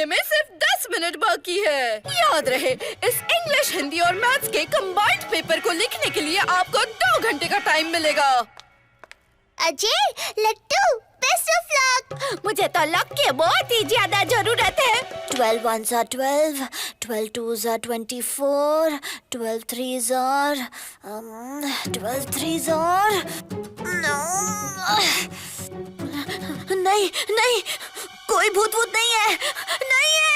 होने में सिर्फ 10 मिनट बाकी है। याद रहे, इस इंग्लिश, हिंदी और मैथ्स के कंबाइंड पेपर को लिखने के लिए आपको 2 घंटे का टाइम मिलेगा। अजय, लट्टू, बेस्ट ऑफ लक। मुझे तो लक की बहुत ही ज्यादा जरूरत है। 12 ones are 12, 12 twos are 24, 12 threes are 12 threes are नहीं नहीं, कोई भूत भूत नहीं है, नहीं है।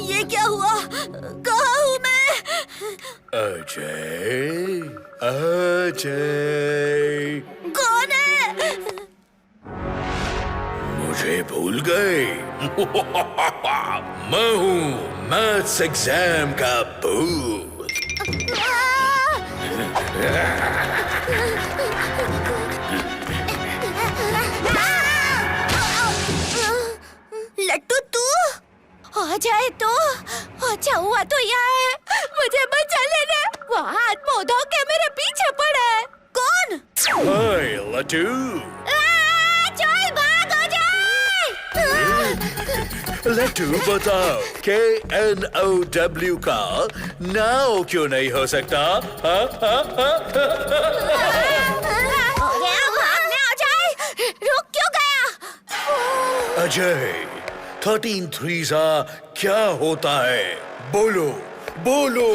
ये क्या हुआ? कहाँ हूँ मैं? अजय, अजय, कौन है? मुझे भूल गए? मैं हूँ मैथ्स एग्जाम का भूत। लट्टू, तू आ जाए तो अच्छा हुआ तो यहाँ है। मुझे बचा लेना। वो हाथ मुंह धो के मेरे पीछे पड़ा है। कौन? हाय लट्टू। चल भाग, हो जाए। लट्टू बताओ, KNOW का नाउ क्यों नहीं हो सकता? भागने आ जाए। रुक क्यों गया? अजय, 13 threes क्या होता है? बोलो बोलो।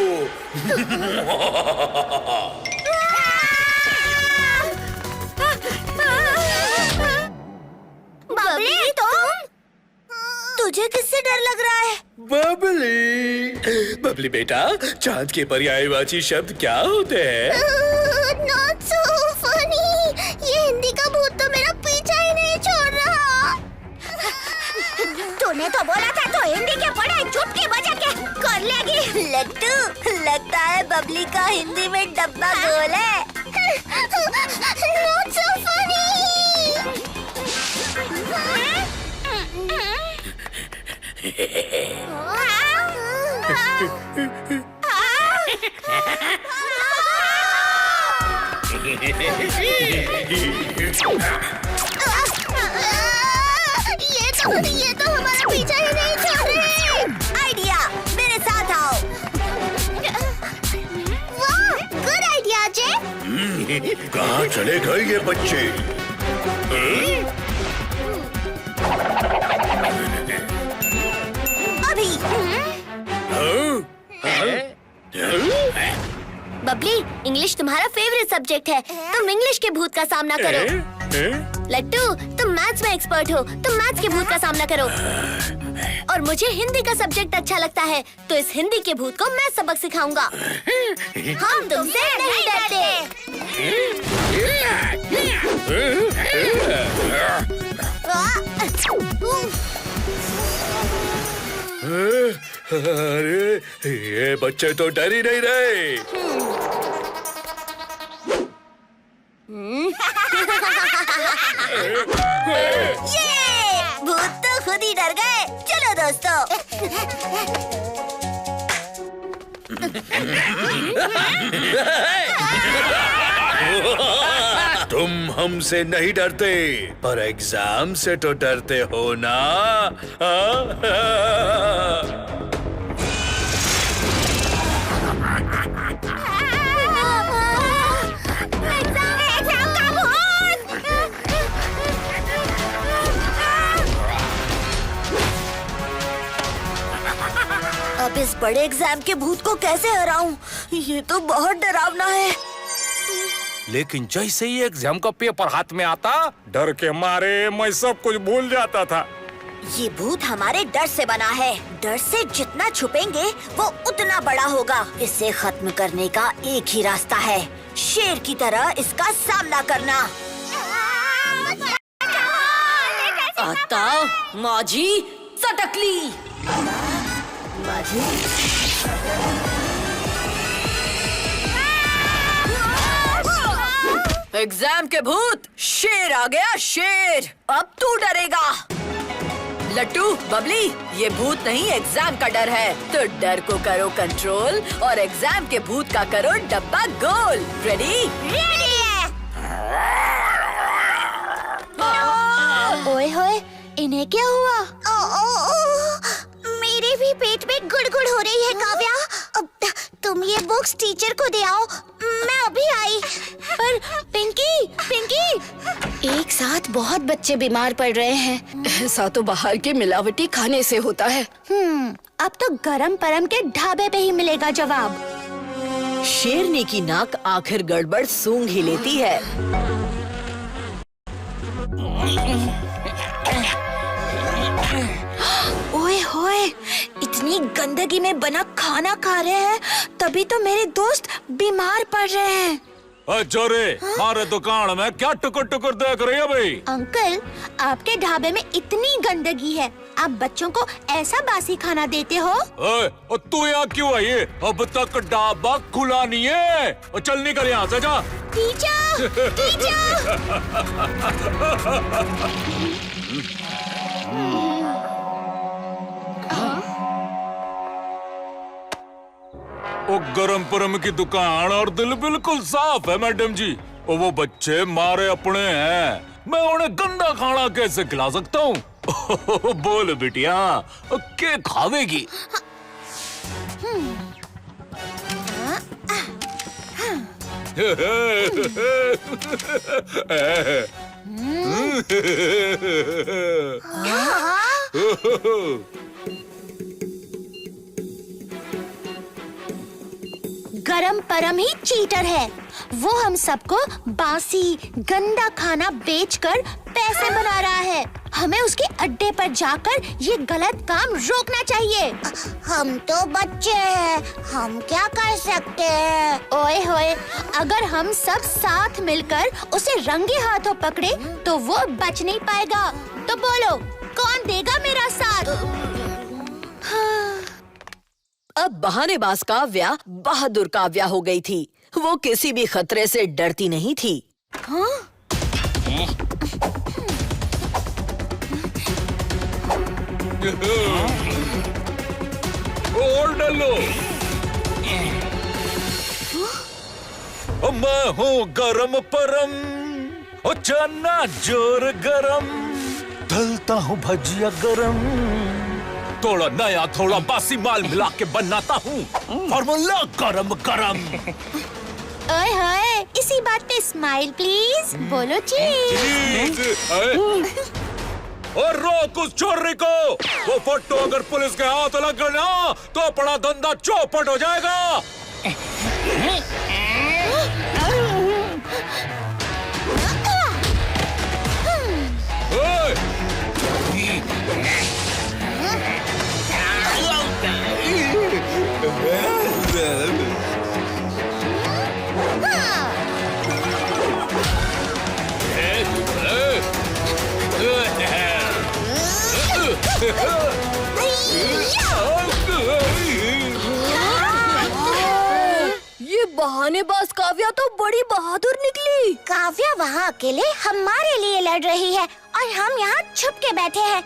बबली, तुम? तुझे किससे डर लग रहा है? बबली, बबली बेटा, चांद के पर्यायवाची शब्द क्या होते हैं? Not so funny. ये हिंदी का भूत तो मेरा पीछा ही नहीं छोड़ रहा। तूने तो बोला था तो हिंदी के पढ़ाई चुटकी बजा के कर लेगी। लट्टू, लगता है बबली का हिंदी में डब्बा गोल है। Not so funny. ये तो हमारा पीछा ही नहीं छोड़ रहे। आइडिया, मेरे साथ आओ। वाह, गुड आइडिया अजय। कहाँ चले गए ये बच्चे? अभी बबली, इंग्लिश तुम्हारा फेवरेट सब्जेक्ट है। तुम इंग्लिश के भूत का सामना करो। लट्टू, तुम मैथ्स में एक्सपर्ट हो, तुम मैथ्स के भूत का सामना करो। और मुझे हिंदी का सब्जेक्ट अच्छा लगता है, तो इस हिंदी के भूत को मैं सबक सिखाऊंगा। हम तुमसे नहीं डरते। अरे, ये बच्चे तो डर ही नहीं रहे। ये भूत तो खुद ही डर गए। चलो दोस्तों। तुम हमसे नहीं डरते, पर एग्जाम से तो डरते हो ना? एग्जाम का भूत। अब इस बड़े एग्जाम के भूत को कैसे हराऊं? ये तो बहुत डरावना है। लेकिन जैसे ही एग्जाम का पेपर हाथ में आता, डर के मारे मैं सब कुछ भूल जाता था। ये भूत हमारे डर से बना है। डर से जितना छुपेंगे वो उतना बड़ा होगा। इसे खत्म करने का एक ही रास्ता है, शेर की तरह इसका सामना करना। आता माझी सटकली। एग्जाम के भूत, शेर आ गया, शेर। अब तू डरेगा। लट्टू, बबली, ये भूत नहीं एग्जाम का डर है। तो डर को करो कंट्रोल और एग्जाम के भूत का करो डब्बा गोल। रेडी? रेडी है। इन्हें क्या हुआ? मेरे भी पेट में गुड़गुड़ हो रही है काव्या। तुम ये बुक्स टीचर को दे आओ, मैं अभी आई। पर पिंकी, एक साथ बहुत बच्चे बीमार पड़ रहे हैं। ऐसा तो बाहर के मिलावटी खाने से होता है। अब तो गरम परम के ढाबे पे ही मिलेगा जवाब। शेरनी की नाक आखिर गड़बड़ सूंघ ही लेती है। ओए होए, इतनी गंदगी में बना खाना खा रहे हैं, तभी तो मेरे दोस्त बीमार पड़ रहे हैं। जोरे, हमारे दुकान में क्या टुकुर टुकुर देख रही है भाई? अंकल, आपके ढाबे में इतनी गंदगी है, आप बच्चों को ऐसा बासी खाना देते हो? और तू यहाँ क्यों आई? अब तक ढाबा खुला नहीं है। और चल निकल यहाँ से, जा। Teacher, teacher. ओ गरम परम की दुकान और दिल बिल्कुल साफ है मैडम जी। और वो बच्चे मारे अपने हैं, मैं उन्हें गंदा खाना कैसे खिला सकता हूँ? बोल बिटिया, क्या खावेगी? गरम परम ही चीटर है। वो हम सबको बासी गंदा खाना बेचकर पैसे बना रहा है। हमें उसके अड्डे पर जाकर ये गलत काम रोकना चाहिए। हम तो बच्चे हैं, हम क्या कर सकते हैं? ओए होए, अगर हम सब साथ मिलकर उसे रंगे हाथों पकड़े तो वो बच नहीं पाएगा। तो बोलो, कौन देगा मेरा साथ? अब बहानेबाज काव्या बहादुर काव्या हो गई थी। वो किसी भी खतरे से डरती नहीं थी। और डालो। मैं हूँ गरम परम, और चना जोर गरम, तलता हूँ भजिया गरम, थोड़ा नया थोड़ा बासी माल मिला के बनाता हूँ फॉर्मूला गरम गरम। ओए होए, इसी बात पे स्माइल प्लीज। बोलो चीज। और रोक उस चोरी को। वो फोटो अगर पुलिस के हाथ लग गया ना तो अपना धंधा चौपट हो जाएगा। ये बहानेबाज काव्या तो बड़ी बहादुर निकली। काव्या वहाँ अकेले हमारे लिए लड़ रही है और हम यहाँ छुप के बैठे हैं।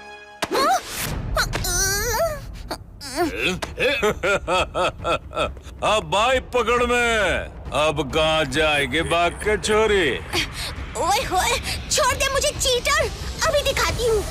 अब भाई पकड़ में, अब कहाँ जाएंगे भाग के छोरी? ओए होए, छोड़ दे मुझे चीटर, अभी दिखाती हूँ।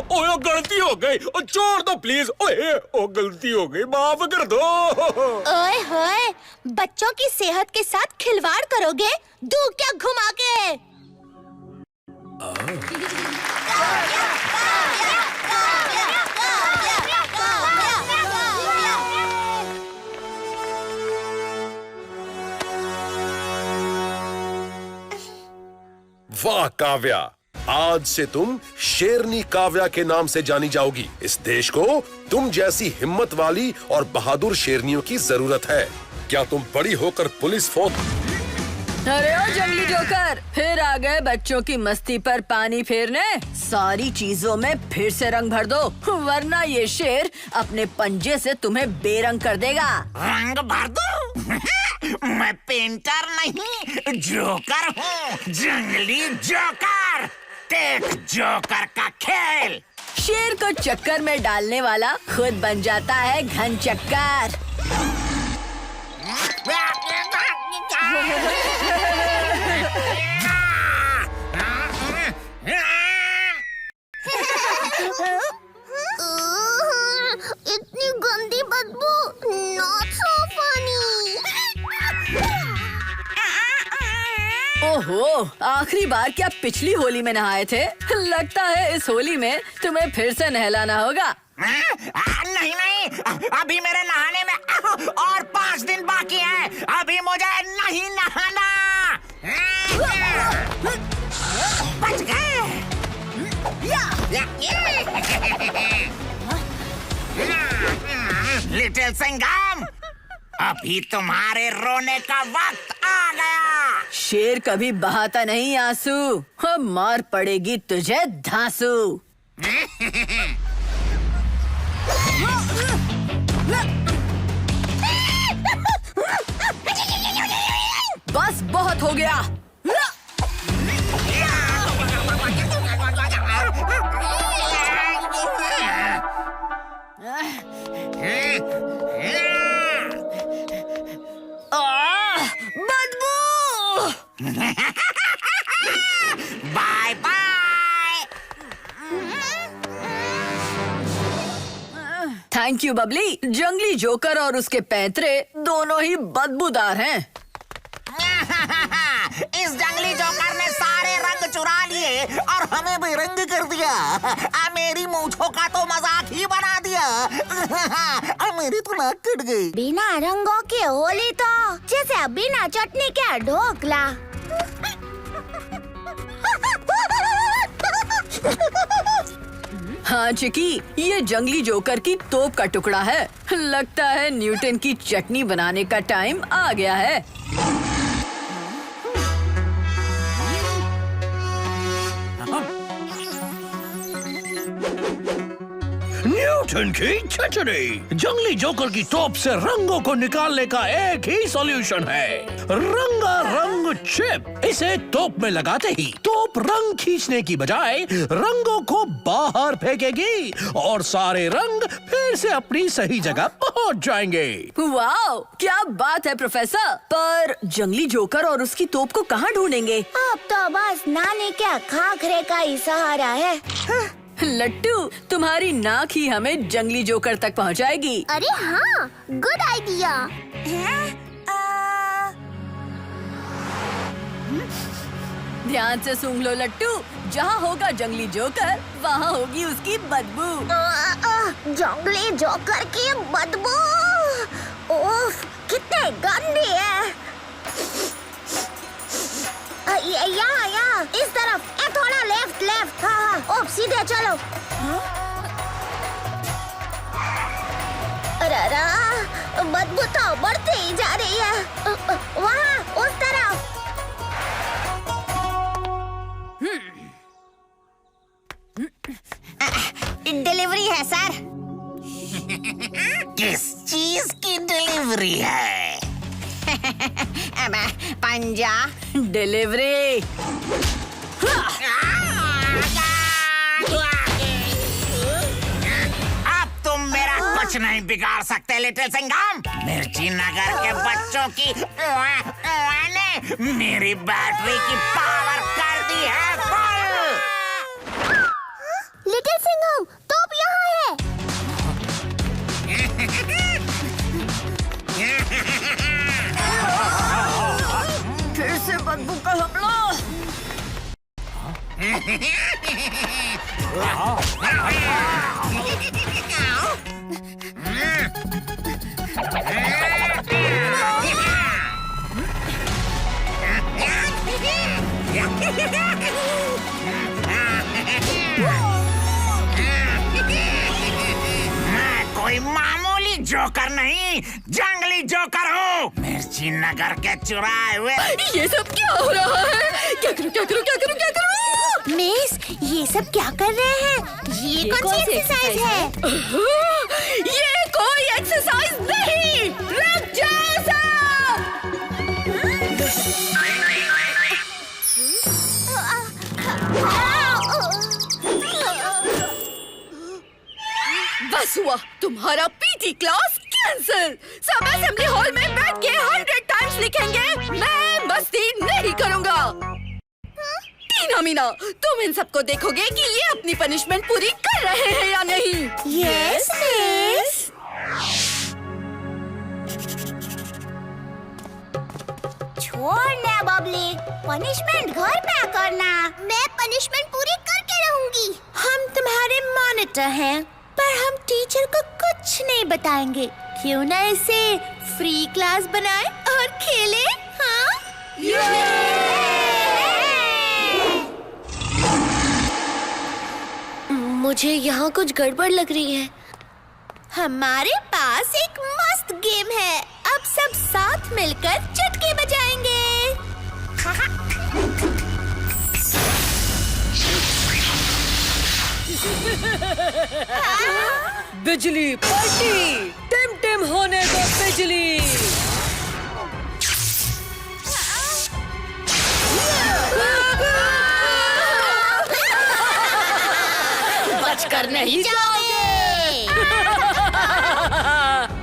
ओए गलती हो गई, और छोड़ दो प्लीज। ओए ओ गलती हो गई, माफ कर दो। ओए होए, बच्चों की सेहत के साथ खिलवाड़ करोगे? दूध क्या घुमा के? वाह काव्या, आज से तुम शेरनी काव्या के नाम से जानी जाओगी। इस देश को तुम जैसी हिम्मत वाली और बहादुर शेरनियों की जरूरत है। क्या तुम बड़ी होकर अरे ओ जंगली जोकर, फिर आ गए बच्चों की मस्ती पर पानी फेरने। सारी चीजों में फिर से रंग भर दो, वरना ये शेर अपने पंजे से तुम्हें बेरंग कर देगा। रंग भर दो? मैं पेंटर नहीं, जोकर हूँ, जंगली जोकर। टेक जोकर का खेल। शेर को चक्कर में डालने वाला खुद बन जाता है घन चक्कर। इतनी गंदी बदबू, नॉट सो फनी। ओहो, आखिरी बार क्या पिछली होली में नहाए थे? लगता है इस होली में तुम्हें फिर से नहलाना होगा। नहीं नहीं, अभी मेरे नहाने में और 5 दिन बाकी हैं। अभी मुझे नहीं नहाना। बच गए। लिटिल सिंघम, अभी तुम्हारे रोने का वक्त आ गया। शेर कभी बहाता नहीं आंसू, हम मार पड़ेगी तुझे धांसू। बस बहुत हो गया। बदबू। Bye bye. Thank you Babli. जंगली जोकर और उसके पैंतरे दोनों ही बदबूदार हैं। इस जंगली जोकर ने सारे रंग चुरा लिए और हमें भी रंग कर दिया। मेरी मूंछों का तो मजाक ही बना दिया। मेरी तो नाक कट गई। बिना रंगों की होली तो जैसे बिना चटनी के ढोकला। हाँ चिकी, ये जंगली जोकर की तोप का टुकड़ा है। लगता है न्यूटन की चटनी बनाने का टाइम आ गया है। न्यूटन की चटनी। जंगली जोकर की तोप से रंगों को निकालने का एक ही सॉल्यूशन है, रंगारंग चिप। इसे तोप में लगाते ही तोप रंग खींचने की बजाय रंगों को बाहर फेंकेगी और सारे रंग फिर से अपनी सही जगह पहुंच जाएंगे। वाओ, क्या बात है प्रोफेसर। पर जंगली जोकर और उसकी तोप को कहाँ ढूंढेंगे? अब तो बस नानी के खाखरे का ही सहारा है। लट्टू, तुम्हारी नाक ही हमें जंगली जोकर तक पहुंचाएगी। अरे हाँ, गुड आइडिया। ध्यान से सूंघ लो लट्टू, जहाँ होगा जंगली जोकर वहाँ होगी उसकी बदबू। जंगली जोकर की बदबू, ओफ, कितने गंदी है। यहाँ, इस तरफ, थोड़ा लेफ्ट। हाँ, ओफ, सीधे चलो। अरे बदबू तो बढ़ती ही जा रही है। वहाँ, उस तरफ। डिलीवरी है सर। किस चीज की डिलीवरी है? पंजा। डिलीवरी। अब तुम मेरा कुछ नहीं बिगाड़ सकते लिटिल सिंघम। मिर्ची नगर के बच्चों की ने मेरी बैटरी की पावर कर दी है फुल। लिटिल सिंघम, तोप यहाँ है। फिर से बदबू का हमला। मैं कोई मामूली जोकर नहीं, जंगली जोकर हूँ। मिर्ची मिर्ची नगर के चुराए हुए। ये सब क्या हो रहा है? क्या करूं, क्या करूं, क्या करूं, क्या करूं? मिस, ये सब क्या कर रहे हैं? ये कौन सी एक्सरसाइज है? ये कोई एक्सरसाइज नहीं। रुक जाओ सब। बस हुआ, तुम्हारा पीटी क्लास कैंसिल। सब असेंबली हॉल में बैठ के 100 टाइम्स लिखेंगे, मैं मस्ती नहीं करूंगा। टीना मीना, तुम इन सबको देखोगे कि ये अपनी पनिशमेंट पूरी कर रहे हैं या नहीं। Yes miss. छोड़ ना बबली, पनिशमेंट घर पे करना। मैं पनिशमेंट पूरी करके रहूंगी। हम तुम्हारे मॉनिटर हैं, पर हम टीचर को कुछ नहीं बताएंगे। क्यों ना इसे फ्री क्लास बनाए और खेले? हाँ? मुझे यहाँ कुछ गड़बड़ लग रही है। हमारे पास एक मस्त गेम है। अब सब साथ मिलकर चुटकी बजाएंगे। बिजली पार्टी, टिम टिम होने दो बिजली। बचकर नहीं जाओगे।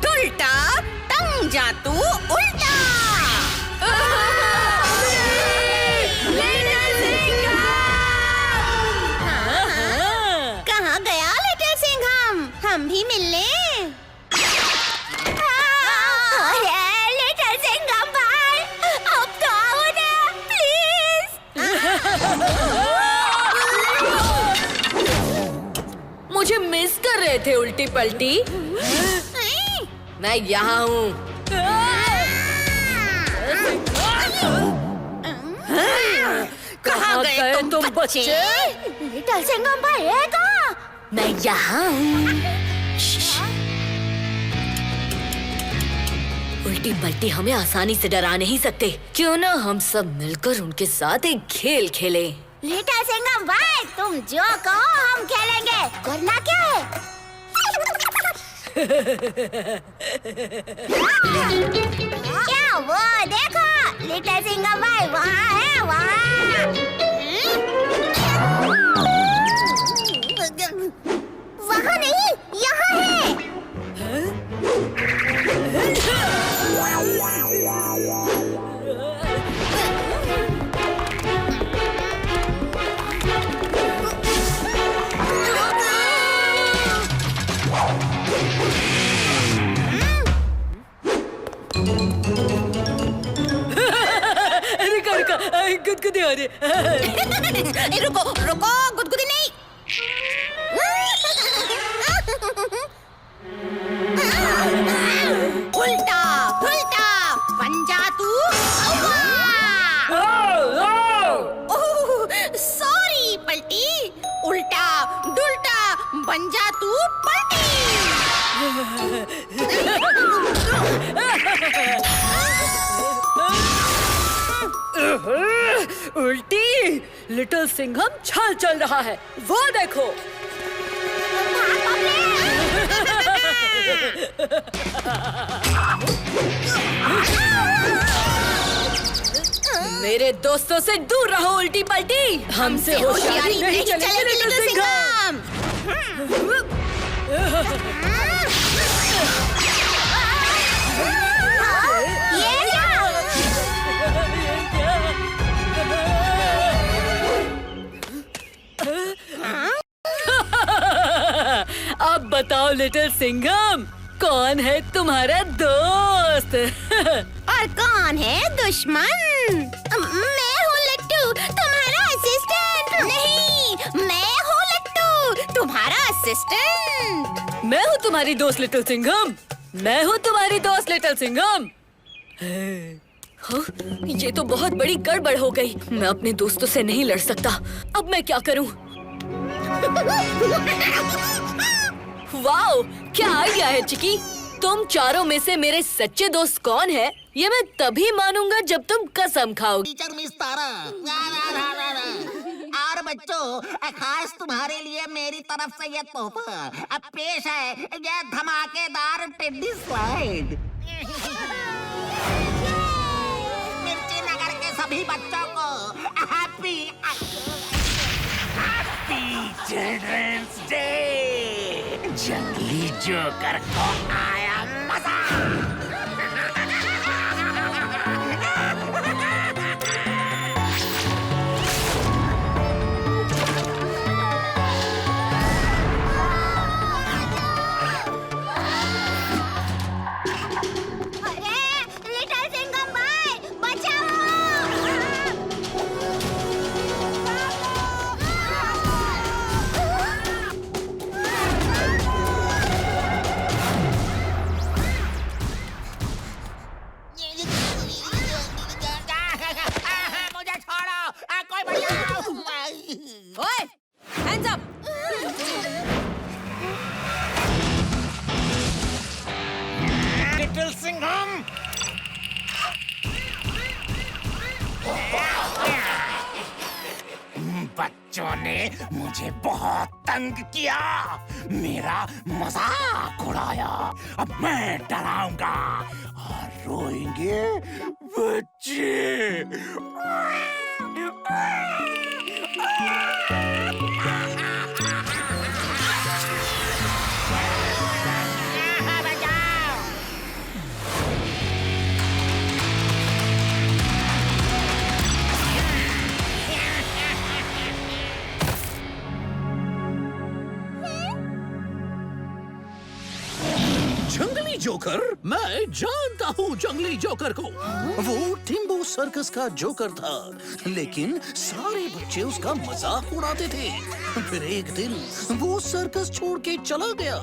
उल्टा टंग जा तू, उल्टा। कहाँ गया लिटिल सिंघम? हम भी मिल लें। लिटिल सिंघम भाई, अब तो आओ ना प्लीज। मुझे मिस कर रहे थे उल्टी पलटी। मैं यहाँ हूँ। कहाँ गए तुम बच्चे? लिटिल सिंघम भाई है कहाँ? मैं यहाँ हूँ। उल्टी पलटी हमें आसानी से डरा नहीं सकते। क्यों ना हम सब मिलकर उनके साथ एक खेल खेलें? लिटिल सिंघम भाई, तुम जो कहो हम खेलेंगे। करना क्या है? क्या वो देखो, लिटिल सिंघम भाई वहाँ है, वहाँ। वहाँ नहीं, यहाँ है। गुदगुदी हो रही है। रुको रुको, गुदगुदी नहीं। उल्टा उल्टा बन जा तू। सॉरी पलटी। उल्टा डुल्टा बन जा तू पलटी। उल्टी, लिटिल सिंघम छल चल रहा है, वो देखो। मेरे दोस्तों से दूर रहो उल्टी पलटी। हमसे होशियारी नहीं चलेगी लिटिल सिंघम। अब बताओ लिटिल सिंघम, कौन है तुम्हारा दोस्त? और कौन है दुश्मन? मैं हूँ लट्टू, तुम्हारा असिस्टेंट। नहीं, मैं हूँ लट्टू, तुम्हारा असिस्टेंट। मैं हूँ तुम्हारी दोस्त लिटिल सिंघम। मैं हूँ तुम्हारी दोस्त लिटिल सिंघम। हाँ, ये तो बहुत बड़ी गड़बड़ हो गई। मैं अपने दोस्तों से नहीं लड़ सकता। अब मैं क्या करूँ? वाओ, क्या आइडिया है चिकी। तुम चारों में से मेरे सच्चे दोस्त कौन है ये मैं तभी मानूंगा जब तुम कसम खाओगी। टीचर मिस तारा और बच्चों, खास तुम्हारे लिए मेरी तरफ से ये तोहफा अब पेश है, ये धमाकेदार टेडी स्लाइड। मिर्ची नगर के सभी बच्चों को हैप्पी चिल्ड्रंस डे। जंगली जोकर को आया मजा। ओए, hands up! लिटिल सिंघम, बच्चों ने मुझे बहुत तंग किया, मेरा मजाक उड़ाया। अब मैं डराऊंगा और रोएंगे बच्चे। जंगली जोकर? मैं जानता हूँ जंगली जोकर को। वो टिम्बो सर्कस का जोकर था, लेकिन सारे बच्चे उसका मजाक उड़ाते थे। फिर एक दिन वो सर्कस छोड़ के चला गया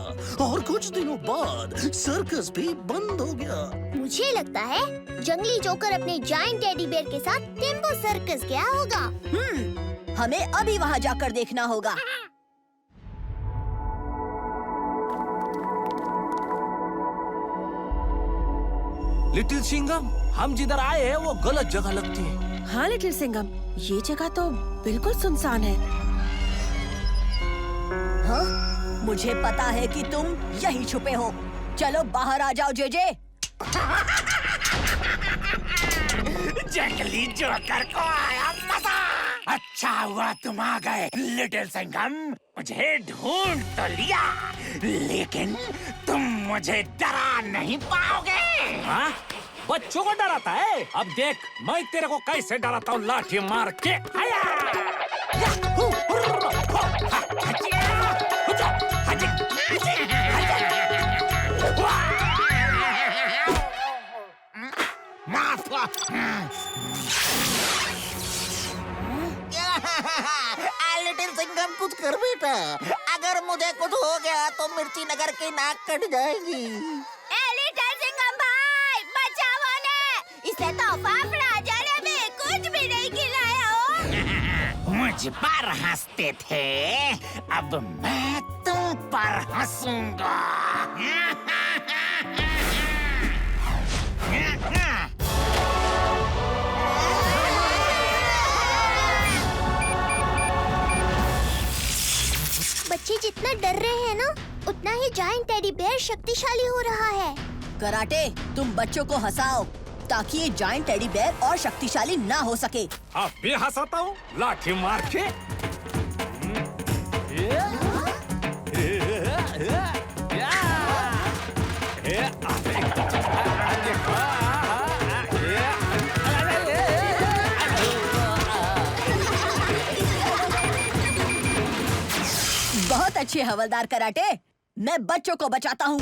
और कुछ दिनों बाद सर्कस भी बंद हो गया। मुझे लगता है जंगली जोकर अपने जायंट टेडी बेयर के साथ टिम्बो सर्कस गया होगा। हमें अभी वहाँ जाकर देखना होगा। लिटिल सिंघम, हम जिधर आए हैं वो गलत जगह लगती है। हाँ लिटिल सिंघम, ये जगह तो बिल्कुल सुनसान है। हाँ? मुझे पता है कि तुम यहीं छुपे हो। चलो बाहर आ जाओ जेजे। जंगली जोकर को आया मजा। अच्छा हुआ तुम आ गए लिटिल सिंघम। मुझे ढूंढ तो लिया, लेकिन तुम मुझे डरा नहीं पाओगे। हाँ? बच्चों को डराता है? अब देख मैं तेरे को कैसे डराता हूँ, लाठी मार के। लिटिल सिंघम कुछ कर बेटा, अगर मुझे कुछ हो गया तो मिर्ची नगर की नाक कट जाएगी। लिटिल सिंघम भाई, बचाओ ने। इसे तो फाफड़ा जाने में कुछ भी नहीं खिलाया हो। मुझ पर हंसते थे, अब मैं तुम पर हंसूंगा। बच्चे जितना डर रहे हैं ना, उतना ही जायंट टेडी बेयर शक्तिशाली हो रहा है। कराटे, तुम बच्चों को हंसाओ ताकि ये जायंट टेडी बेयर और शक्तिशाली ना हो सके। अब भी हंसाता हूँ लाठी मार के। बहुत अच्छे हवलदार कराटे, मैं बच्चों को बचाता हूँ।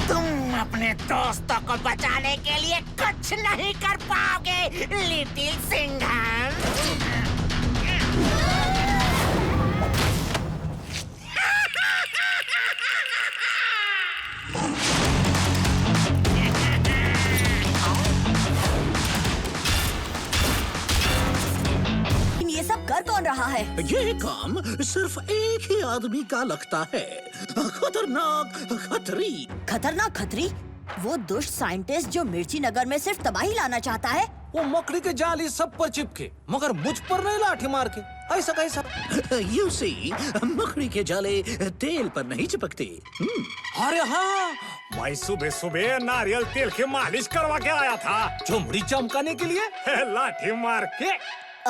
तुम अपने दोस्तों को बचाने के लिए कुछ नहीं कर पाओगे लिटिल सिंघम। ये सब कर कौन रहा है? ये काम सिर्फ एक ही आदमी का लगता है। खतरनाक खतरी। खतरनाक खतरी? वो दुष्ट साइंटिस्ट जो मिर्ची नगर में सिर्फ तबाही लाना चाहता है। वो मकड़ी के जाली सब पर चिपके, मगर मुझ पर नहीं लाठी मार के। ऐसा कैसा? You see, मकड़ी के जाले तेल पर नहीं चिपकते। अरे हाँ, मैं सुबह सुबह नारियल तेल की मालिश करवा के आया था, झुमड़ी चमकाने के लिए लाठी मार के।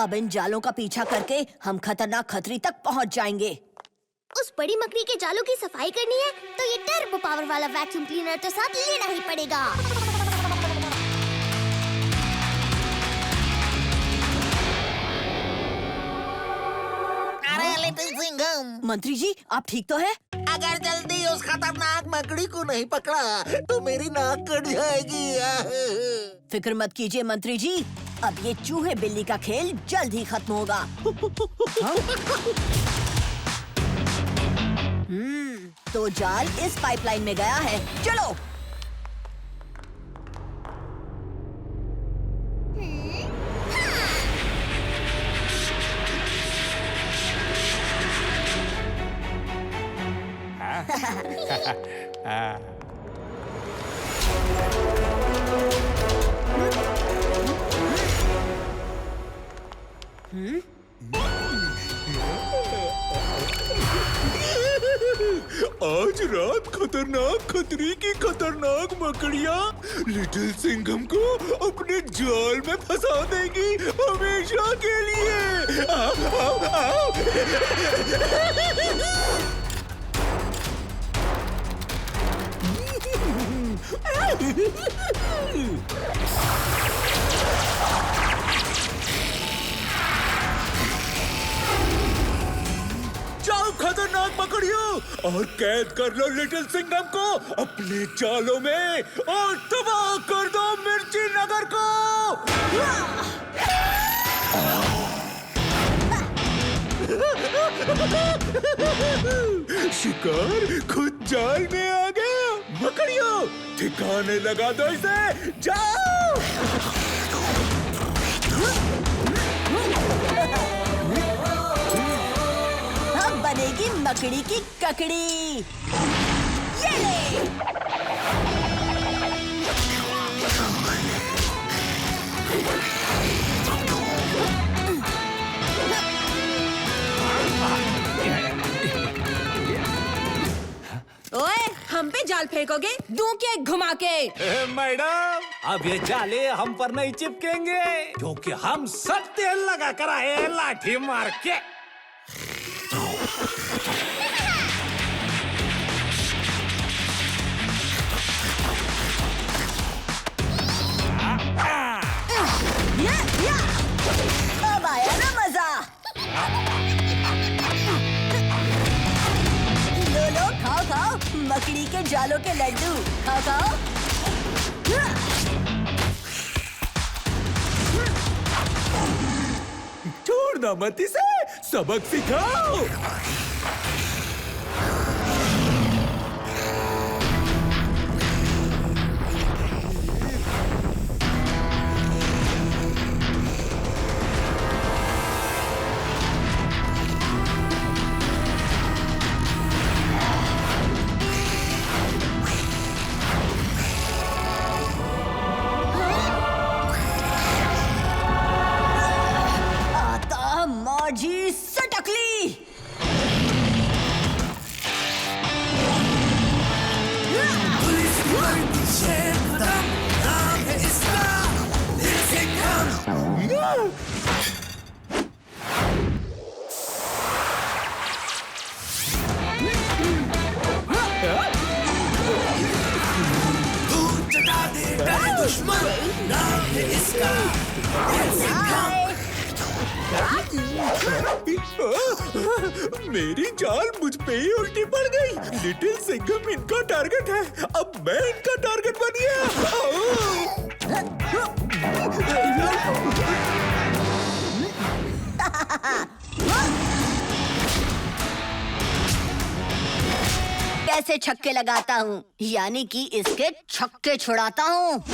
अब इन जालों का पीछा करके हम खतरनाक खतरी तक पहुंच जाएंगे। उस बड़ी मकड़ी के जालों की सफाई करनी है तो ये टर्बो पावर वाला वैक्यूम क्लीनर तो साथ लेना ही पड़ेगा। अरे लिटिल सिंघम, मंत्री जी, आप ठीक तो हैं? अगर जल्दी उस खतरनाक मकड़ी को नहीं पकड़ा तो मेरी नाक कट जाएगी। फिक्र मत कीजिए मंत्री जी, अब ये चूहे बिल्ली का खेल जल्द ही खत्म होगा। तो जाल इस पाइपलाइन में गया है, चलो। आज रात खतरनाक खतरी की खतरनाक मकड़ियाँ लिटिल सिंघम को अपने जाल में फंसा देगी हमेशा के लिए। आओ, आओ, आओ। जाओ खतरनाक मकड़ियों और कैद कर लो लिटिल सिंघम को अपने जालों में और तबाह कर दो मिर्ची नगर को। शिकार खुद जाल में आ गया। मकड़ियों, ठिकाने लगा दो इसे, जाओ। अब बनेगी मकड़ी की ककड़ी। ये ले। ओए, हम पे जाल फेंकोगे? दूं के घुमा के। मैडम, अब ये जाले हम पर नहीं चिपकेंगे, क्योंकि हम सब तेल लगा कर आए हैं लाठी मार के। अब आया ना मजा। लो खाओ खाओ मकड़ी के जालों के लड्डू, खाओ खाओ। छोड़ना मत इसे, सबक सिखाओ। जी सटकली। दुश्मन नाम है इसका। मेरी जाल मुझ पे ही उल्टी पड़ गई। लिटिल सिंघम इनका टारगेट है, अब मैं इनका टारगेट बन गया। कैसे छक्के लगाता हूँ, यानी कि इसके छक्के छुड़ाता हूँ।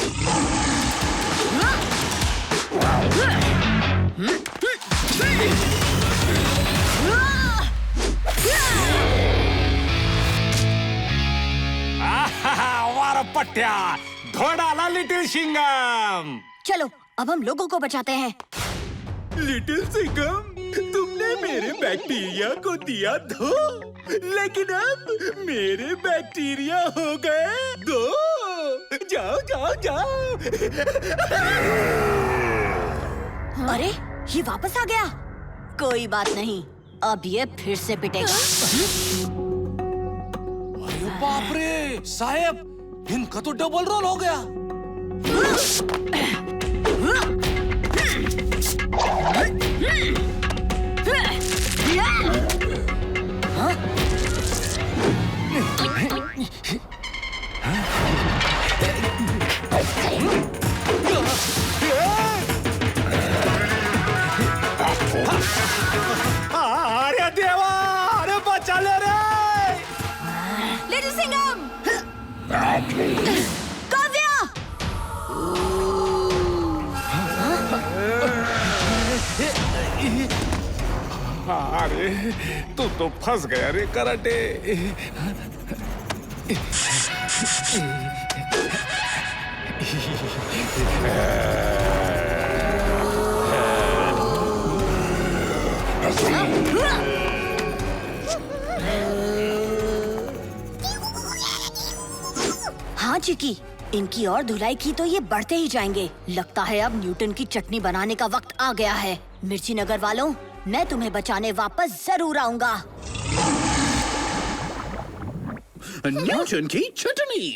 पट्टिया धो डाला लिटिल सिंघम। चलो अब हम लोगों को बचाते हैं। लिटिल सिंघम, तुमने मेरे बैक्टीरिया को दिया धो, लेकिन अब मेरे बैक्टीरिया हो गए दो। जाओ जाओ जाओ। अरे ये वापस आ गया। कोई बात नहीं, अब ये फिर से पिटेगा। अरे बाप रे साहब, इनका तो डबल रोल हो गया। अरे देवा, अरे बचा ले रे। लिटिल सिंघम, काव्या! अरे तू तो फंस गया रे कराटे। हाँ चिकी, इनकी और धुलाई की तो ये बढ़ते ही जाएंगे। लगता है अब न्यूटन की चटनी बनाने का वक्त आ गया है। मिर्ची नगर वालों, मैं तुम्हें बचाने वापस जरूर आऊंगा। न्यूटन की चटनी,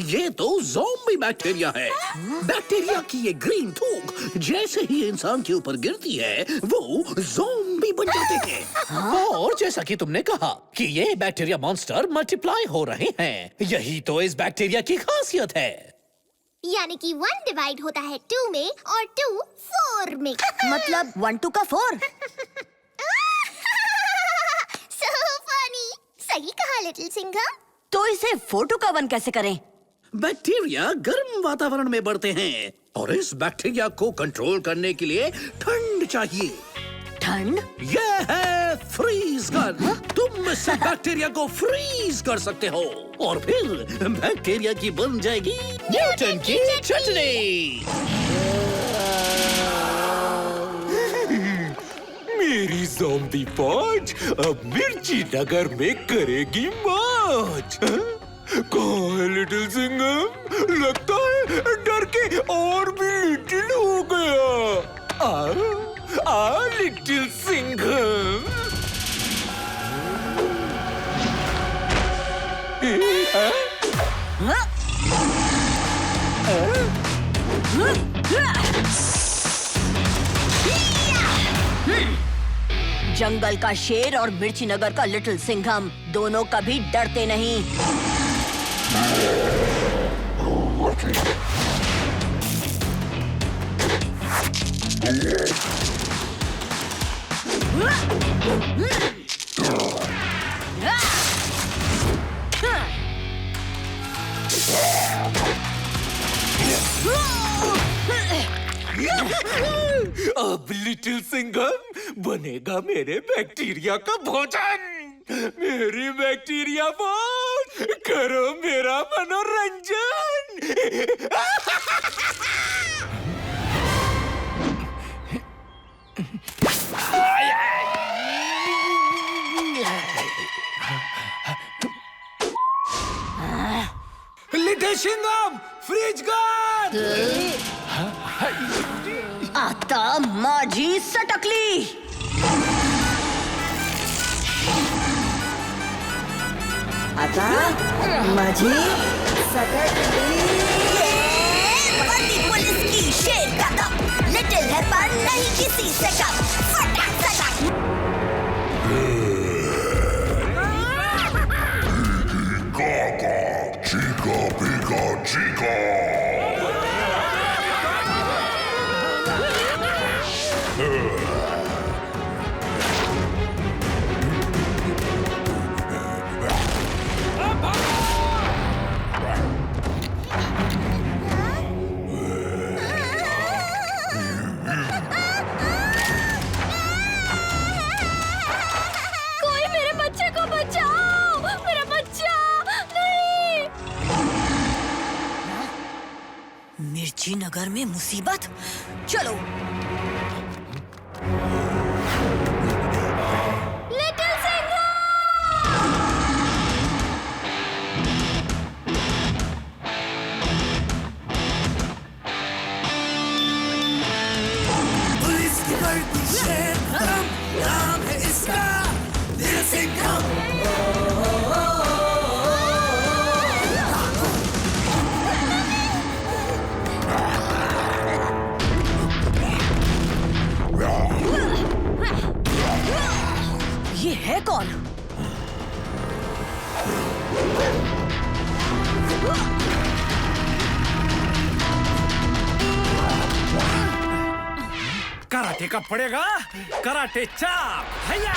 ये तो ज़ॉम्बी बैक्टीरिया है। बैक्टीरिया की ये ग्रीन थूक जैसे ही इंसान के ऊपर गिरती है वो ज़ॉम्बी बन जाते हैं। और जैसा कि तुमने कहा कि ये बैक्टीरिया मॉन्स्टर मल्टीप्लाई हो रहे हैं, यही तो इस बैक्टीरिया की खासियत है। यानी कि 1 डिवाइड होता है 2 में और 2 4 में। मतलब 1 2 का 4। So funny। सही कहा लिटिल सिंघम। तो इसे 4 2 का 1 कैसे करें? बैक्टीरिया गर्म वातावरण में बढ़ते हैं और इस बैक्टीरिया को कंट्रोल करने के लिए ठंड चाहिए। ठंड? ये है फ्रीज गन। तुम इस बैक्टीरिया को फ्रीज कर सकते हो और फिर बैक्टीरिया की बन जाएगी न्यूटन की चटनी। मेरी ज़ॉम्बी फौज अब मिर्ची नगर में करेगी मौज। कहाँ है लिटिल सिंघम? लगता है डर के और भी लिटिल हो गया। आ लिटिल सिंघम। जंगल का शेर और मिर्ची नगर का लिटिल सिंघम दोनों कभी डरते नहीं। अब लिटिल सिंघम बनेगा मेरे बैक्टीरिया का भोजन। मेरी बैक्टीरिया फौज, करो मेरा मनोरंजन। Little Singham, fridge gun. आता माझी सटकली। आता माझी सटकली। बंदी पुलिस की शेर का दम, लिटिल है पर नहीं किसी से कम। फटाक फटाक। Chica, Pika, Chica. मिर्ची नगर में मुसीबत। चलो। लिटिल सिंघम! पुलिस की वर्दी शेर नाम है इसका लिटिल सिंघम। ये है कौन? कराटे का पड़ेगा, कराटे चाप, हैया!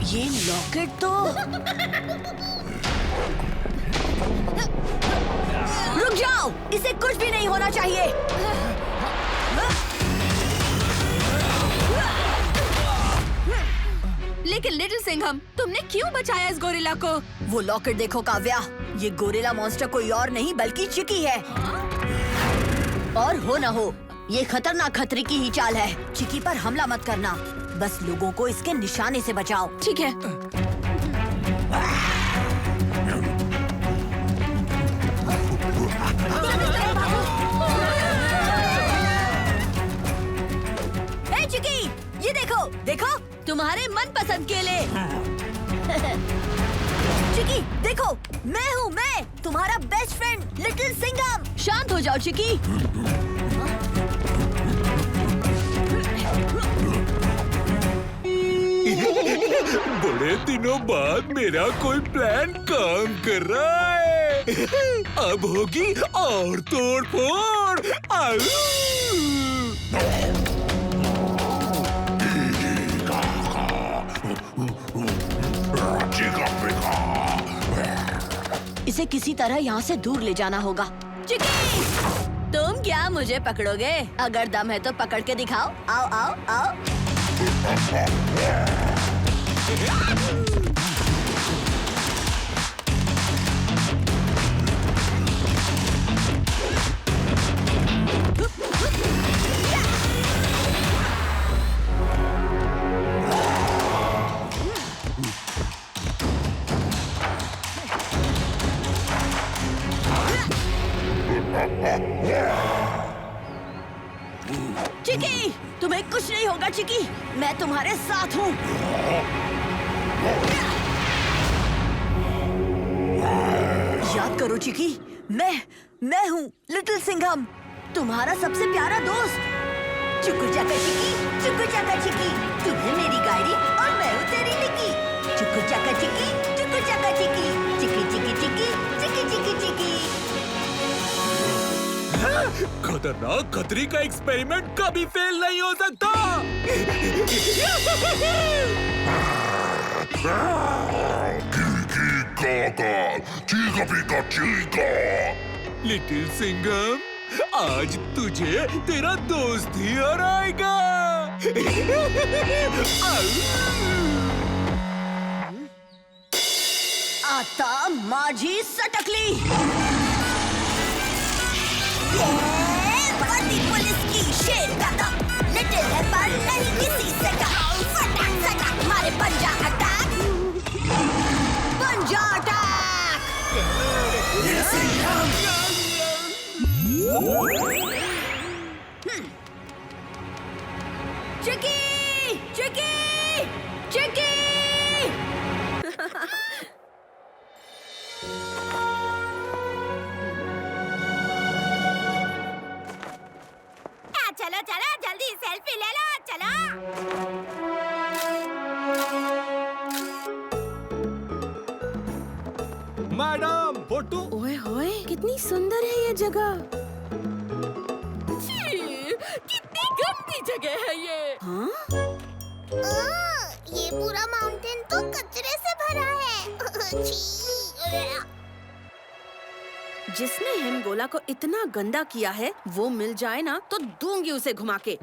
ये लॉकेट तो रुक जाओ, इसे कुछ भी नहीं होना चाहिए। लेकिन लिटिल सिंघम, तुमने क्यों बचाया इस गोरिल्ला को? वो लॉकेट देखो काव्या, ये गोरिल्ला मॉन्स्टर कोई और नहीं बल्कि चिकी है। और हो न हो, ये खतरनाक खतरे की ही चाल है। चिकी पर हमला मत करना, बस लोगों को इसके निशाने से बचाओ। ठीक है। हे चिकी, ये देखो, देखो तुम्हारे मनपसंद केले। चिकी देखो, मैं तुम्हारा बेस्ट फ्रेंड लिटिल सिंघम। शांत हो जाओ चिकी। बड़े दिनों बाद मेरा कोई प्लान काम कर रहा है। अब होगी और तोड़ फोड़। इसे किसी तरह यहाँ से दूर ले जाना होगा। चिकी, तुम क्या मुझे पकड़ोगे? अगर दम है तो पकड़ के दिखाओ। आओ आओ आओ। चिकी, तुम्हें कुछ नहीं होगा चिकी, मैं तुम्हारे साथ हूँ। याद करो चिकी, मैं हूँ लिटिल सिंघम, तुम्हारा सबसे प्यारा दोस्त। चुकू चाका चिकी, चुकू चाका चिकी, तुम्हें मेरी गाड़ी और मैं हूँ तेरी निकी। चुकू चाका चिकी, चुकू चाका चिकी, चिकी चिकी चिकी, चिकी चिकी चिकी। खतरनाक खतरी का एक्सपेरिमेंट कभी फेल नहीं हो सकता। लिटिल सिंघम, आज तुझे तेरा दोस्त ही हराएगा। आता माझी सटकली। बड़ी पुलिस की शेर का दम, लिटिल है पर नहीं किसी से कम। फटाक फटाक मारे पंजा अटैक, पंजा अटैक। चिकी, चिकी, चिकी। चलो चलो जल्दी सेल्फी ले लो, चलो। Madam photo. ओए होए, कितनी सुंदर है ये जगह। कितनी गंदी जगह है ये। हाँ? ये पूरा माउंटेन तो कचरे से भरा है। जिसने हिमगोला को इतना गंदा किया है, वो मिल जाए ना तो दूंगी उसे घुमा के।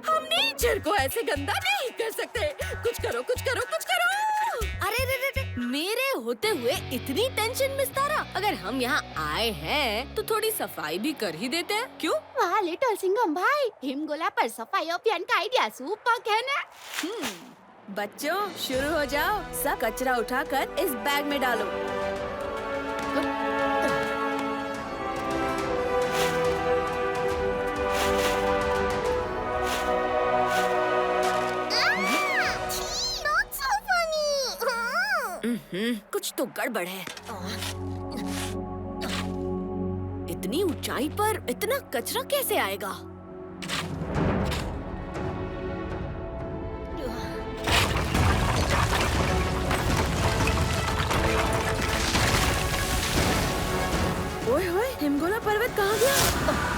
हम नेचर को ऐसे गंदा नहीं कर सकते। कुछ करो, कुछ करो, कुछ करो। अरे रे रे रे, मेरे होते हुए इतनी टेंशन में तारा, अगर हम यहाँ आए हैं तो थोड़ी सफाई भी कर ही देते हैं, क्यों? वाह लिटिल सिंघम भाई, हिमगोला पर सफाई अभियान का आइडिया सुपर है ना। बच्चों शुरू हो जाओ, सब कचरा उठाकर इस बैग में डालो। कुछ तो गड़बड़ है। इतनी ऊंचाई पर इतना कचरा कैसे आएगा? ओए होए, हिमगोला पर्वत कहाँ गया?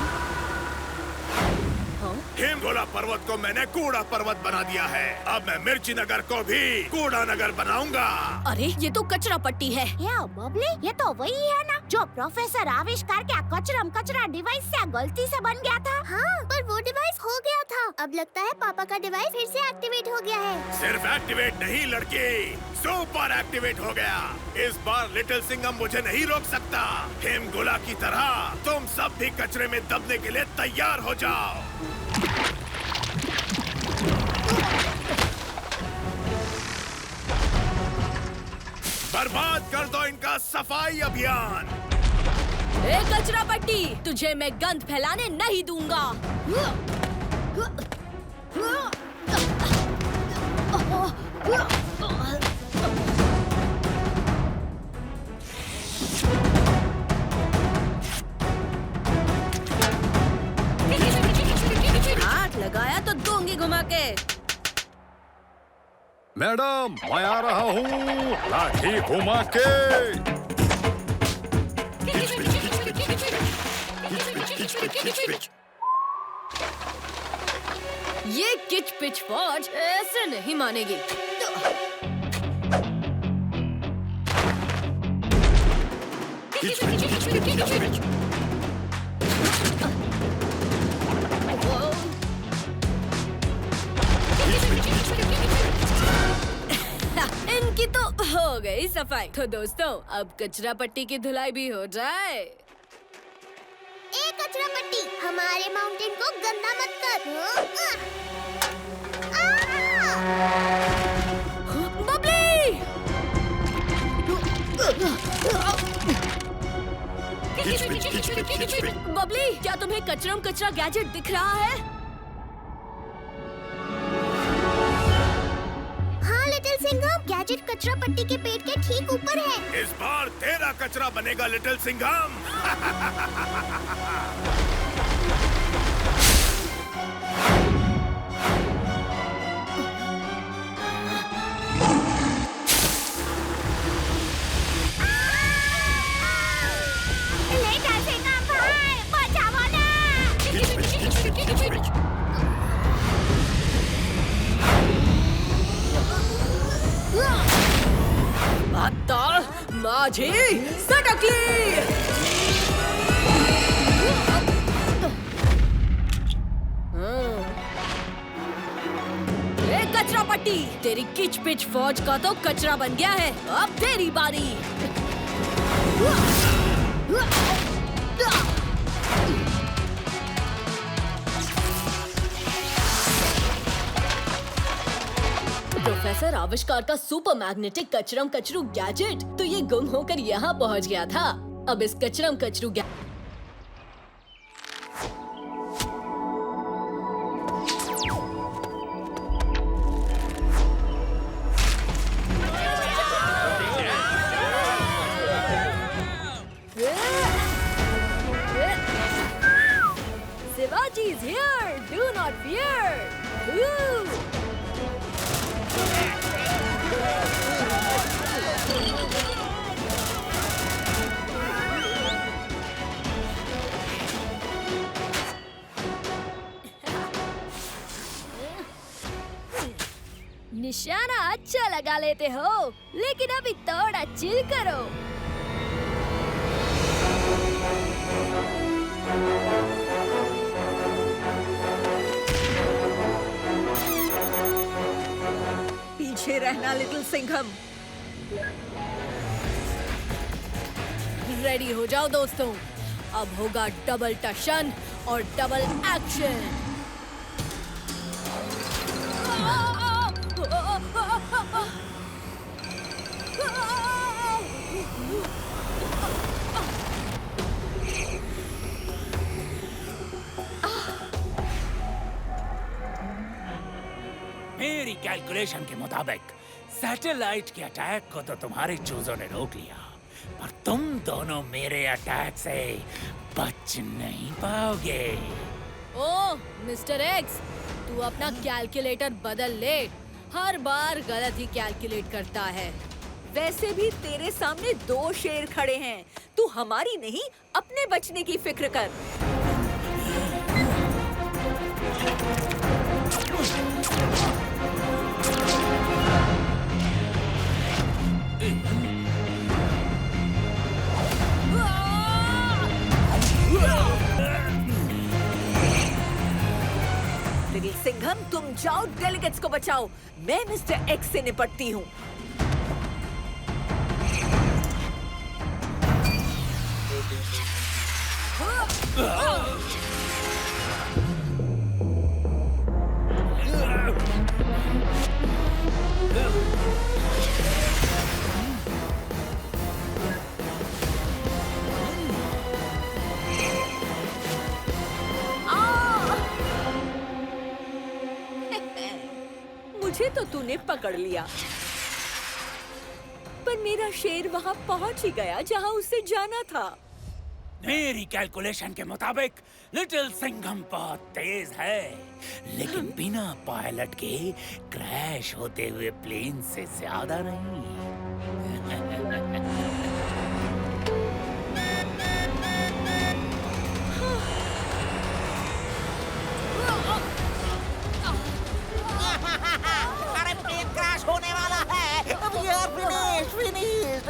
हिमगोला पर्वत को मैंने कूड़ा पर्वत बना दिया है। अब मैं मिर्ची नगर को भी कूड़ा नगर बनाऊंगा। अरे ये तो कचरा पट्टी है। या बबली, ये तो वही है ना जो प्रोफेसर आविष्कार के कचरा डिवाइस से गलती से बन गया था। हाँ, पर वो डिवाइस हो गया था। अब लगता है पापा का डिवाइस फिर से एक्टिवेट हो गया है। सिर्फ एक्टिवेट नहीं लड़की, सुपर एक्टिवेट हो गया। इस बार लिटिल सिंघम मुझे नहीं रोक सकता। हिमगोला की तरह तुम सब भी कचरे में दबने के लिए तैयार हो जाओ। बर्बाद कर दो इनका सफाई अभियान। ए कचरा पट्टी, तुझे मैं गंद फैलाने नहीं दूंगा। हाथ लगाया तो दूंगी घुमा के। मैडम, मैं आ रहा हूँ, लाठी घुमा के। ये किच पिच फौज ऐसे नहीं मानेगी। इनकी तो हो गई सफाई। तो दोस्तों, अब कचरा पट्टी की धुलाई भी हो जाए। ए कचरा पट्टी, हमारे माउंटेन को गंदा मत कर। बबली! बबली, क्या तुम्हें कचरा कचरा गैजेट दिख रहा है? हाँ लिटिल सिंघम, गैजेट कचरा पट्टी के पेट के ठीक ऊपर है। इस बार तेरा कचरा बनेगा लिटिल सिंघम। लिटिल सिंघम भाई, बचाओ ना। आता माझी सटकली। ए कचरा पट्टी, तेरी किच पिच फौज का तो कचरा बन गया है। अब तेरी बारी। प्रोफेसर आविष्कार का सुपर मैग्नेटिक कचरम कचरू गैजेट तो ये गुम होकर यहाँ पहुँच गया था। अब इस कचरम Kachru Shivaji is here. Do not fear. Woo! निशाना अच्छा लगा लेते हो, लेकिन अभी थोड़ा चिल करो। पीछे रहना लिटिल सिंघम। रेडी हो जाओ दोस्तों, अब होगा डबल टशन और डबल एक्शन। मेरी कैलकुलेशन के मुताबिक सैटेलाइट के अटैक को तो तुम्हारे चूजों ने रोक लिया, पर तुम दोनों मेरे अटैक से बच नहीं पाओगे। ओह मिस्टर एक्स, तू अपना कैलकुलेटर बदल ले, हर बार गलत ही कैलकुलेट करता है। वैसे भी तेरे सामने 2 शेर खड़े हैं, तू हमारी नहीं अपने बचने की फिक्र कर। लिटिल सिंघम, तुम जाओ डेलीगेट्स को बचाओ, मैं मिस्टर एक्स से निपटती हूँ। मुझे तो तूने पकड़ लिया, पर मेरा शेर वहां पहुंच ही गया जहां उसे जाना था। मेरी कैलकुलेशन के मुताबिक लिटिल सिंघम बहुत तेज है, लेकिन बिना पायलट के क्रैश होते हुए प्लेन से ज्यादा नहीं। अरे प्लेन क्रैश होने वाला है, अब ये फिनिश।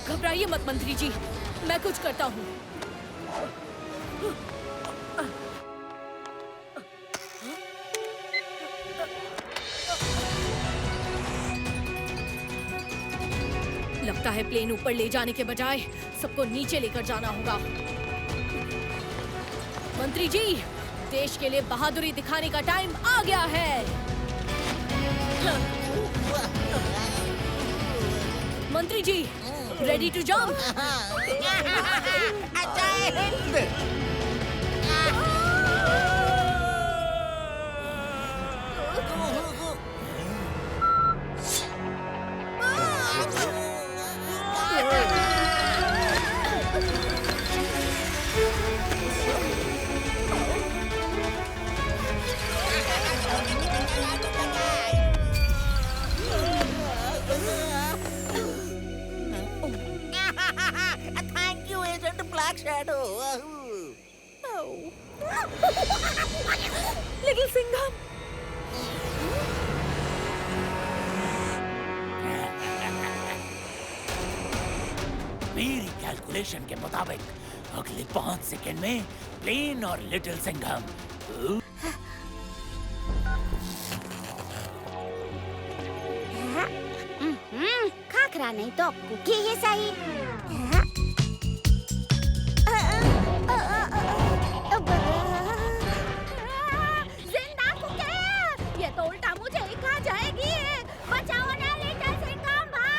घबराइए मत मंत्री जी, मैं कुछ करता हूँ। लगता है प्लेन ऊपर ले जाने के बजाय सबको नीचे लेकर जाना होगा। मंत्री जी, देश के लिए बहादुरी दिखाने का टाइम आ गया है। मंत्री जी, रेडी टू जंप? जय हिंद। Thank you, Agent Black Shadow. Little Singham, मेरी कैलकुलेशन के मुताबिक अगले 5 सेकंड में प्लेन और लिटिल सिंघम खाखरा नहीं तो कुकी ही सही। जिंदा कुकी, ये तो उल्टा मुझे ही खा जाएगी। बचाओ ना लिटिल सिंघम भाई।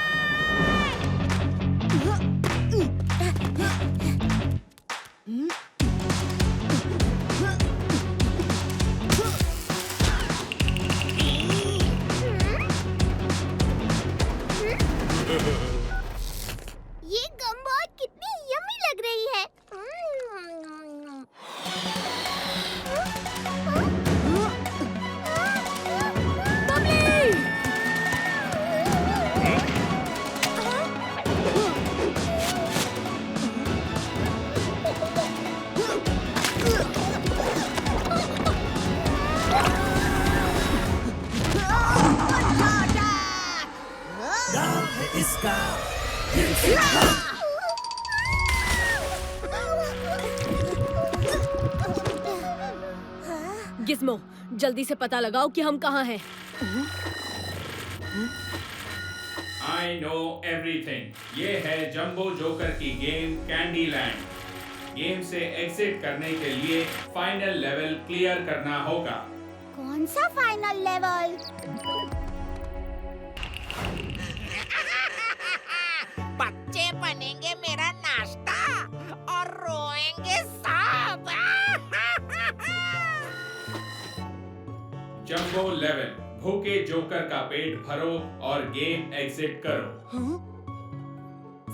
ये गम्बोट कितनी यम्मी लग रही है। नाम है इसका गिज़्मो, जल्दी से पता लगाओ कि हम कहाँ हैं। I I know everything. ये है जंबो जोकर की गेम कैंडी लैंड। गेम से एग्जिट करने के लिए फाइनल लेवल क्लियर करना होगा। कौन सा फाइनल लेवल? बच्चे बनेंगे मेरा नाश्ता और रोएंगे सब। जंबो लेवल, भूखे जोकर का पेट भरो और गेम एग्जिट करो।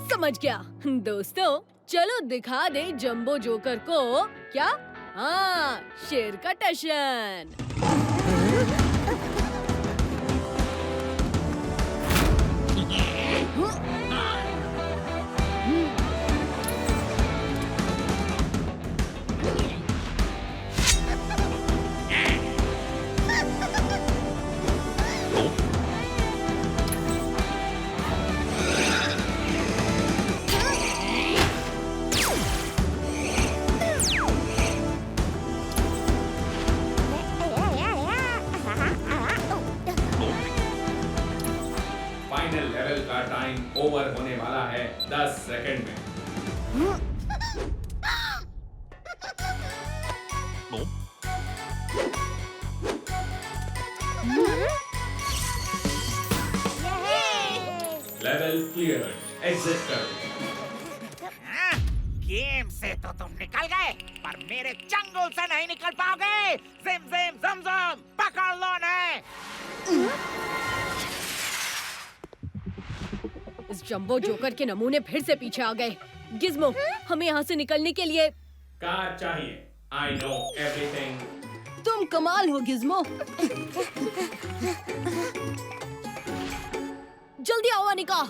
समझ गया। दोस्तों चलो दिखा दे जंबो जोकर को क्या? हाँ, शेर का टशन। फाइनल लेवल का टाइम ओवर होने वाला है 10 सेकंड में। लेवल क्लियर, एग्जिट करो। गेम से तो तुम निकल गए, पर मेरे चंगुल से नहीं निकल पाओगे। जिम जिम जम जम पकड़ लो ने। इस जंबो जोकर के नमूने फिर से पीछे आ गए। गिज़्मो, हमें यहाँ से निकलने के लिए कार चाहिए। I know everything. तुम कमाल हो गिज़्मो। जल्दी आओ अनिका।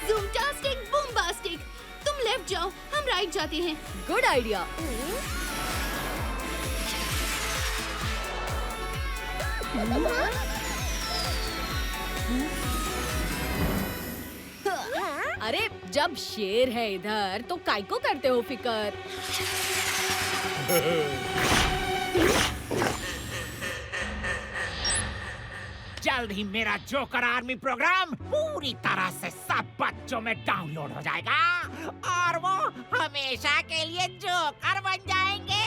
ज़ूमटास्टिक, बूमबास्टिक। तुम लेफ्ट जाओ, हम राइट जाते हैं। Good idea. अरे जब शेर है इधर तो काय को करते हो फिकर? जल्द ही मेरा जोकर आर्मी प्रोग्राम पूरी तरह से सब बच्चों में डाउनलोड हो जाएगा और वो हमेशा के लिए जोकर बन जाएंगे।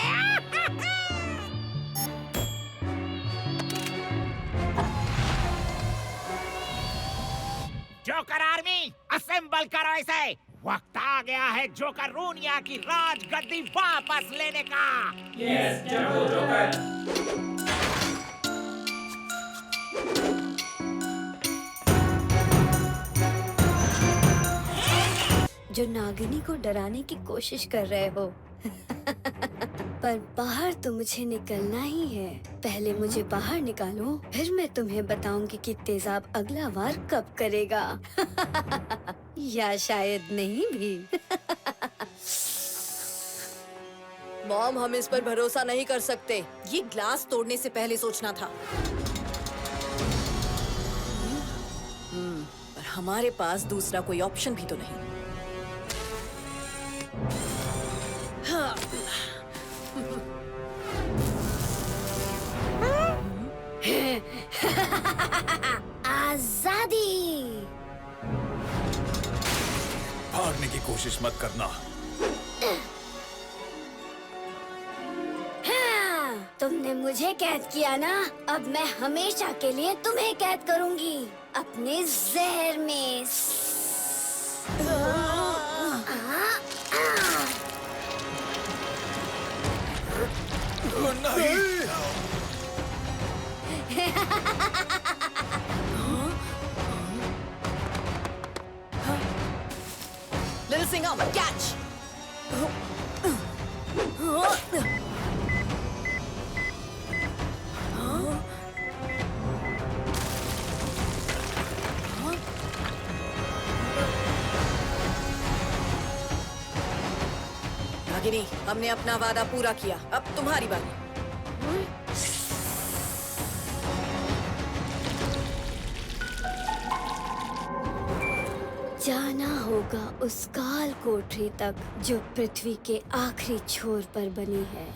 जोकर आर्मी असेंबल करो इसे। वक्त आ गया है जोकर रूनिया की राजगद्दी वापस लेने का। Yes jumbo joker. जो नागिनी को डराने की कोशिश कर रहे हो पर बाहर तो मुझे निकलना ही है। पहले मुझे बाहर निकालो, फिर मैं तुम्हें बताऊंगी कि तेजाब अगला वार कब करेगा। या शायद नहीं भी। मॉम, हम इस पर भरोसा नहीं कर सकते। ये ग्लास तोड़ने से पहले सोचना था। पर हमारे पास दूसरा कोई ऑप्शन भी तो नहीं। आजादी। भागने की कोशिश मत करना। हाँ, तुमने मुझे कैद किया ना, अब मैं हमेशा के लिए तुम्हें कैद करूंगी अपने जहर में। Little Singham, catch! नागिनी, हमने अपना वादा पूरा किया। अब तुम्हारी बारी। जाना होगा उस काल कोठरी तक जो पृथ्वी के आखिरी छोर पर बनी है।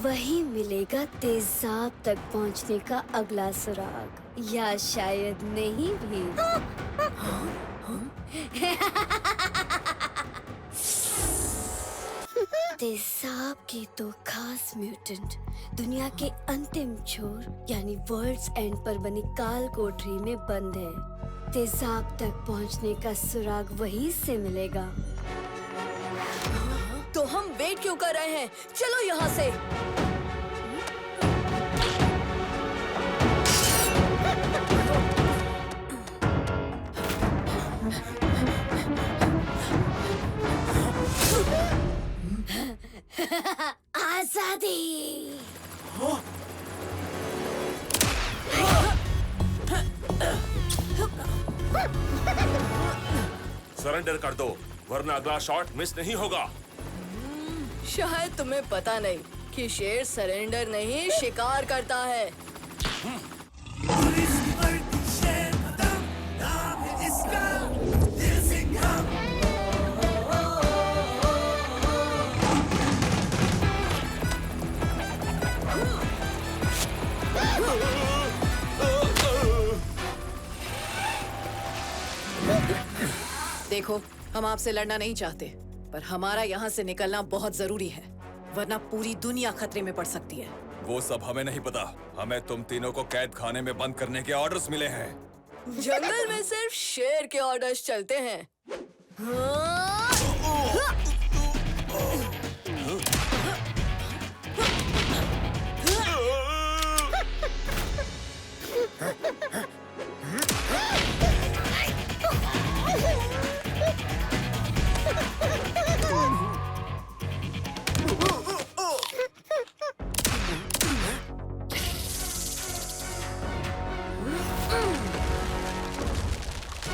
वही मिलेगा तेजाब तक पहुंचने का अगला सुराग, या शायद नहीं भी। तेजाब के दो खास म्यूटेंट दुनिया के अंतिम छोर यानी वर्ल्ड्स एंड पर बनी काल कोठरी में बंद है। तेजाब तक पहुंचने का सुराग वहीं से मिलेगा। तो हम वेट क्यों कर रहे हैं? चलो यहाँ से। आजादी। सरेंडर कर दो वरना अगला शॉट मिस नहीं होगा। शायद तुम्हें पता नहीं कि शेर सरेंडर नहीं शिकार करता है। पूरी सी वर्दी शेर खत्म, नाम है इसका दिल सिंघम। देखो, हम आपसे लड़ना नहीं चाहते, पर हमारा यहाँ से निकलना बहुत जरूरी है, वरना पूरी दुनिया खतरे में पड़ सकती है। वो सब हमें नहीं पता। हमें तुम तीनों को कैद खाने में बंद करने के ऑर्डर्स मिले हैं। जंगल में सिर्फ शेर के ऑर्डर्स चलते हैं।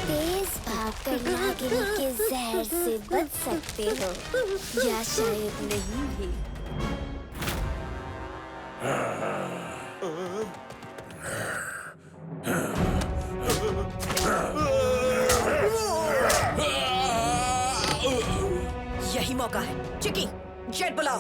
तेज भागकर नागिन के जहर से बच सकते हो, या शायद नहीं भी। यही मौका है। चिकी, जेट बुलाओ।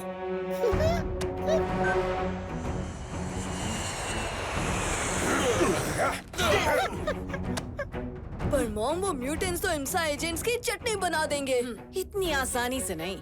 पर मॉम, वो म्यूटेंट्स तो इंसा एजेंट्स की चटनी बना देंगे। इतनी आसानी से नहीं।